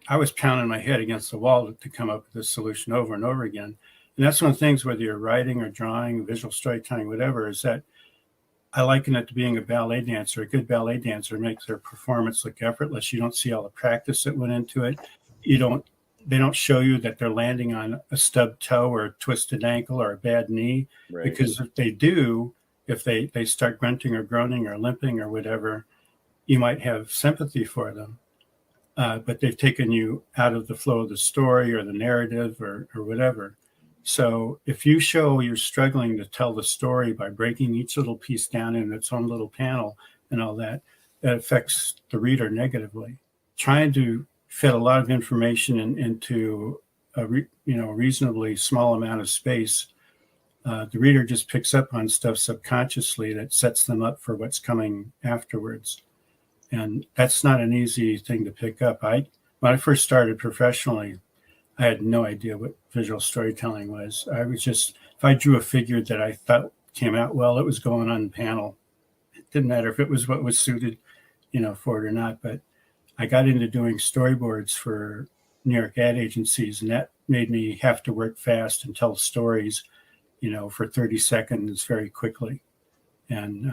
I was pounding my head against the wall to come up with this solution over and over again. And that's one of the things, whether you're writing or drawing, visual storytelling, whatever, is that I liken it to being a ballet dancer. A good ballet dancer makes their performance look effortless. You don't see all the practice that went into it. They don't show you that they're landing on a stubbed toe or a twisted ankle or a bad knee. Right. Because if they do, if they start grunting or groaning or limping or whatever, you might have sympathy for them. But they've taken you out of the flow of the story or the narrative or whatever. So if you show you're struggling to tell the story by breaking each little piece down in its own little panel and all that, that affects the reader negatively. Trying to fit a lot of information into a reasonably small amount of space, the reader just picks up on stuff subconsciously that sets them up for what's coming afterwards. And that's not an easy thing to pick up. When I first started professionally, I had no idea what visual storytelling was. I was just, if I drew a figure that I thought came out well, it was going on the panel. It didn't matter if it was what was suited, for it or not. But I got into doing storyboards for New York ad agencies, and that made me have to work fast and tell stories, for 30 seconds very quickly. And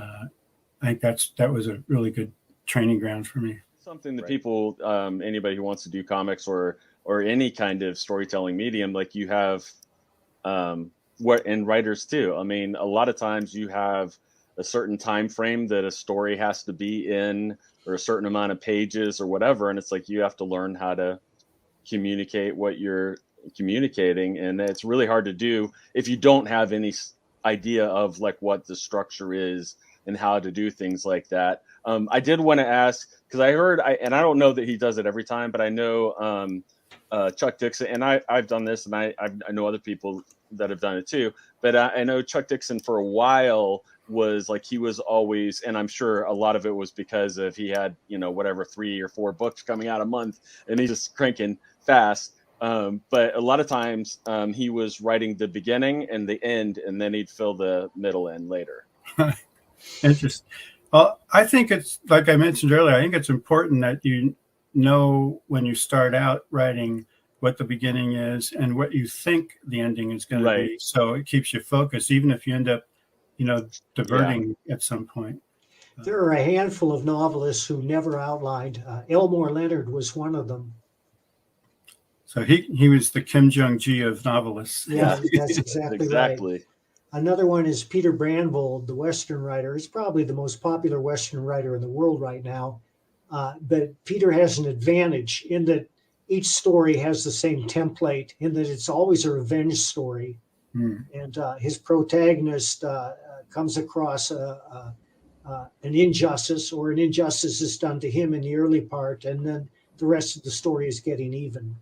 I think that was a really good training ground for me. Something that people, anybody who wants to do comics or any kind of storytelling medium, like you have, and writers too. I mean, a lot of times you have a certain time frame that a story has to be in, or a certain amount of pages or whatever, and it's like you have to learn how to communicate what you're communicating, and it's really hard to do if you don't have any idea of like what the structure is and how to do things like that. I did want to ask, because I heard, and I don't know that he does it every time, but I know Chuck Dixon, and I've done this, and I know other people that have done it too. But I know Chuck Dixon for a while was like, he was always, and I'm sure a lot of it was because of he had 3 or 4 books coming out a month, and he's just cranking fast. But a lot of times he was writing the beginning and the end, and then he'd fill the middle in later. Interesting. Well, I think it's, like I mentioned earlier, I think it's important that you know when you start out writing what the beginning is and what you think the ending is going to be. So it keeps you focused, even if you end up, diverting at some point. There are a handful of novelists who never outlined. Elmore Leonard was one of them. So he was the Kim Jong-gi of novelists. Yeah, that's exactly right. Another one is Peter Brandvold, the Western writer. He's probably the most popular Western writer in the world right now. But Peter has an advantage in that each story has the same template, in that it's always a revenge story. And his protagonist comes across an injustice, or an injustice is done to him in the early part, and then the rest of the story is getting even.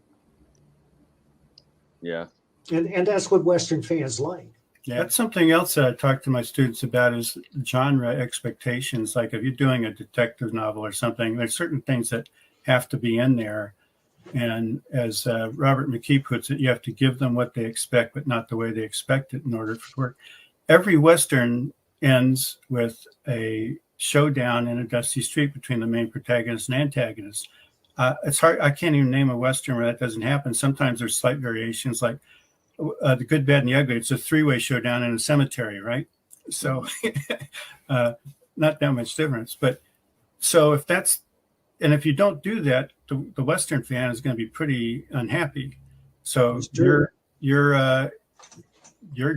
Yeah. And that's what Western fans like. Yeah, that's something else that I talk to my students about is genre expectations. Like if you're doing a detective novel or something, there's certain things that have to be in there. And as Robert McKee puts it, you have to give them what they expect, but not the way they expect it in order for it to work. Every Western ends with a showdown in a dusty street between the main protagonist and antagonist. It's hard. I can't even name a Western where that doesn't happen. Sometimes there's slight variations, like The Good, Bad, and the Ugly. It's a three-way showdown in a cemetery, right? So not that much difference. But so if you don't do that, the Western fan is going to be pretty unhappy. So your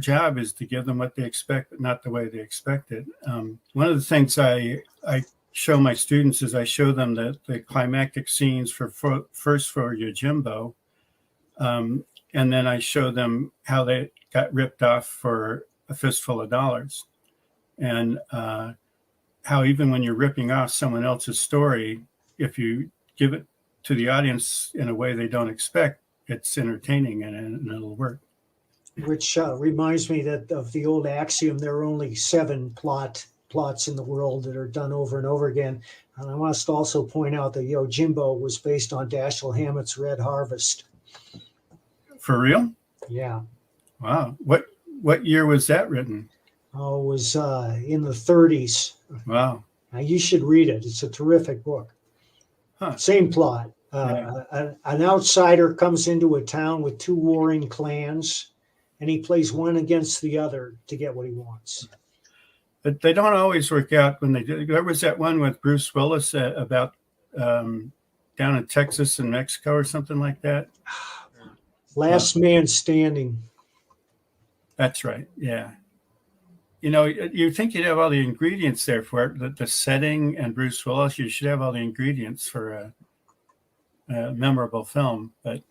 job is to give them what they expect, but not the way they expect it. One of the things I show my students is I show them the climactic scenes for Yojimbo, and then I show them how they got ripped off for A Fistful of Dollars, and how even when you're ripping off someone else's story, if you give it to the audience in a way they don't expect, it's entertaining and it'll work. Which reminds me of the old axiom: there are only 7 plots in the world that are done over and over again. And I must also point out that Yojimbo was based on Dashiell Hammett's Red Harvest. For real? Yeah. Wow. What year was that written? Oh, it was in the 30s. Wow. Now, you should read it. It's a terrific book. Huh. Same plot. Yeah. An outsider comes into a town with 2 warring clans, and he plays one against the other to get what he wants. But they don't always work out when they do. There was that one with Bruce Willis about down in Texas and Mexico or something like that. Last Man Standing. That's right. Yeah. You think you'd have all the ingredients there for it, the setting and Bruce Willis. You should have all the ingredients for a memorable film. But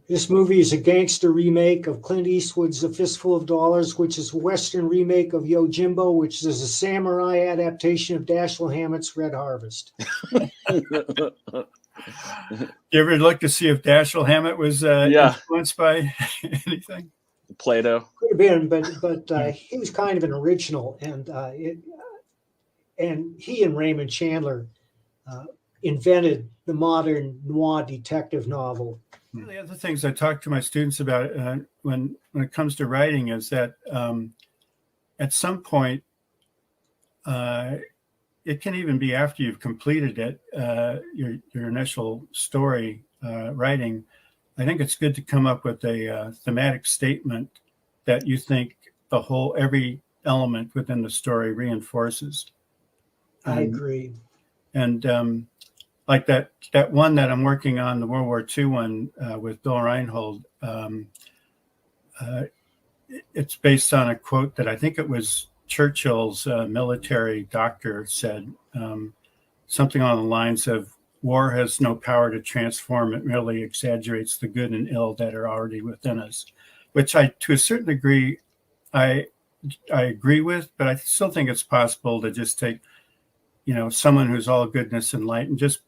this movie is a gangster remake of Clint Eastwood's A Fistful of Dollars, which is a Western remake of Yojimbo, which is a samurai adaptation of Dashiell Hammett's Red Harvest. You ever look to see if Dashiell Hammett was influenced by anything? Plato. Could have been, but he was kind of an original, and he and Raymond Chandler invented the modern noir detective novel. The other things I talk to my students about when it comes to writing is that at some point, it can even be after you've completed it, your initial story writing. I think it's good to come up with a thematic statement that you think every element within the story reinforces. I agree. And like that one that I'm working on, the World War II one with Bill Reinhold, it's based on a quote that I think it was Churchill's military doctor said, something on the lines of, "War has no power to transform, it merely exaggerates the good and ill that are already within us," which to a certain degree, I agree with, but I still think it's possible to just take, someone who's all goodness and light and just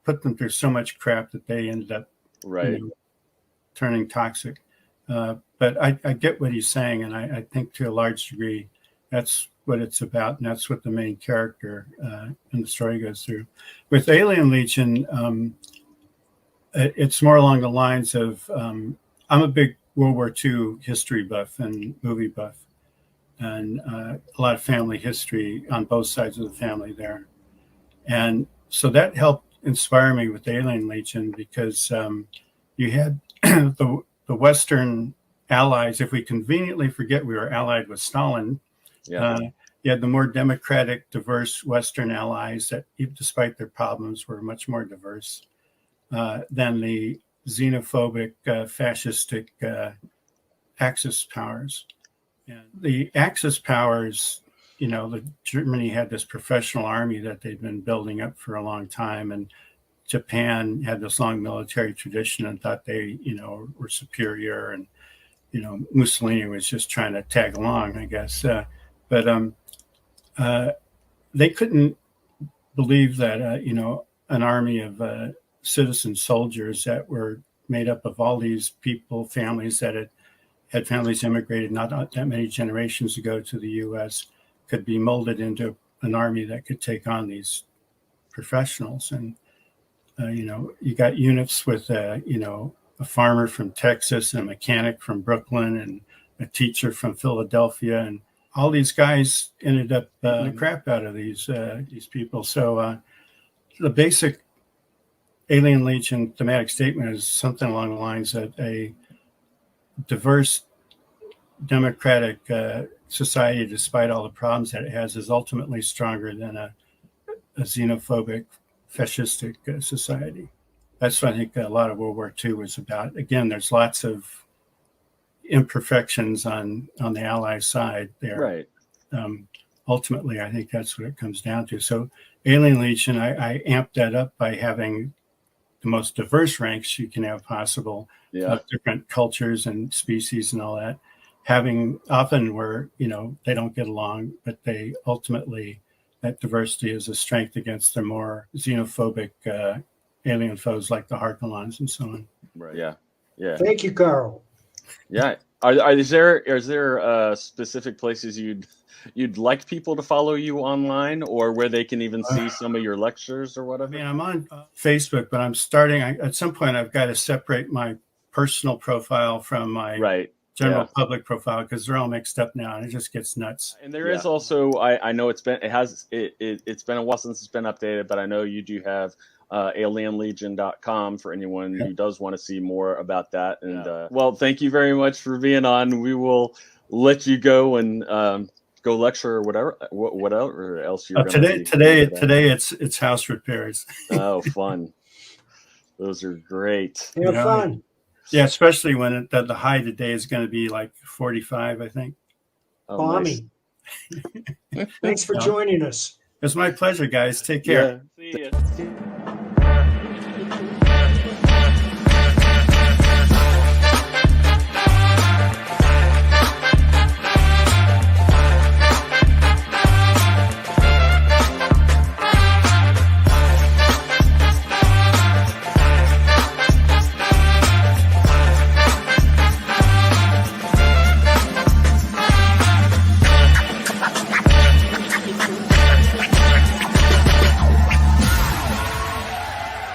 put them through so much crap that they ended up turning toxic. But I get what he's saying, and I think to a large degree, that's what it's about, and that's what the main character in the story goes through. With Alien Legion, it's more along the lines of I'm a big World War II history buff and movie buff, and a lot of family history on both sides of the family there. And so that helped inspire me with Alien Legion, because you had the Western allies. If we conveniently forget we were allied with Stalin, you had the more democratic, diverse Western allies that, despite their problems, were much more diverse than the xenophobic, fascistic Axis powers. And the Axis powers, Germany had this professional army that they'd been building up for a long time, and Japan had this long military tradition and thought they, were superior, and Mussolini was just trying to tag along, I guess. But they couldn't believe that, an army of citizen soldiers that were made up of all these people, families that had families immigrated not that many generations ago to the U.S., could be molded into an army that could take on these professionals. And, you got units with, a farmer from Texas, and a mechanic from Brooklyn, and a teacher from Philadelphia, and all these guys ended up the crap out of these people. So the basic Alien Legion thematic statement is something along the lines of a diverse, democratic society, despite all the problems that it has, is ultimately stronger than a xenophobic, fascistic society. That's what I think a lot of World War II was about. Again, there's lots of imperfections on the Allied side there. Right. Ultimately, I think that's what it comes down to. So Alien Legion, I amped that up by having the most diverse ranks you can have possible, of different cultures and species and all that. Having often where, they don't get along, but they ultimately, that diversity is a strength against the more xenophobic alien foes like the Harkonnens and so on. Right. Yeah. Yeah. Thank you, Carl. Yeah. Is there specific places you'd like people to follow you online, or where they can even see some of your lectures or whatever? I mean, I'm on Facebook, but I'm starting. At some point, I've got to separate my personal profile from my general public profile, because they're all mixed up now, and it just gets nuts. And there is also, I know it's been a while since it's been updated, but I know you do have alienlegion.com for anyone who does want to see more about that. And well, thank you very much for being on. We will let you go and go lecture or whatever else you're today it's house repairs. Oh, fun. Those are great. Have fun. Yeah, especially when the high today is going to be like 45, I think. Oh, Balmy. Nice. Thanks for joining us. It's my pleasure, guys. Take care. Yeah. See ya.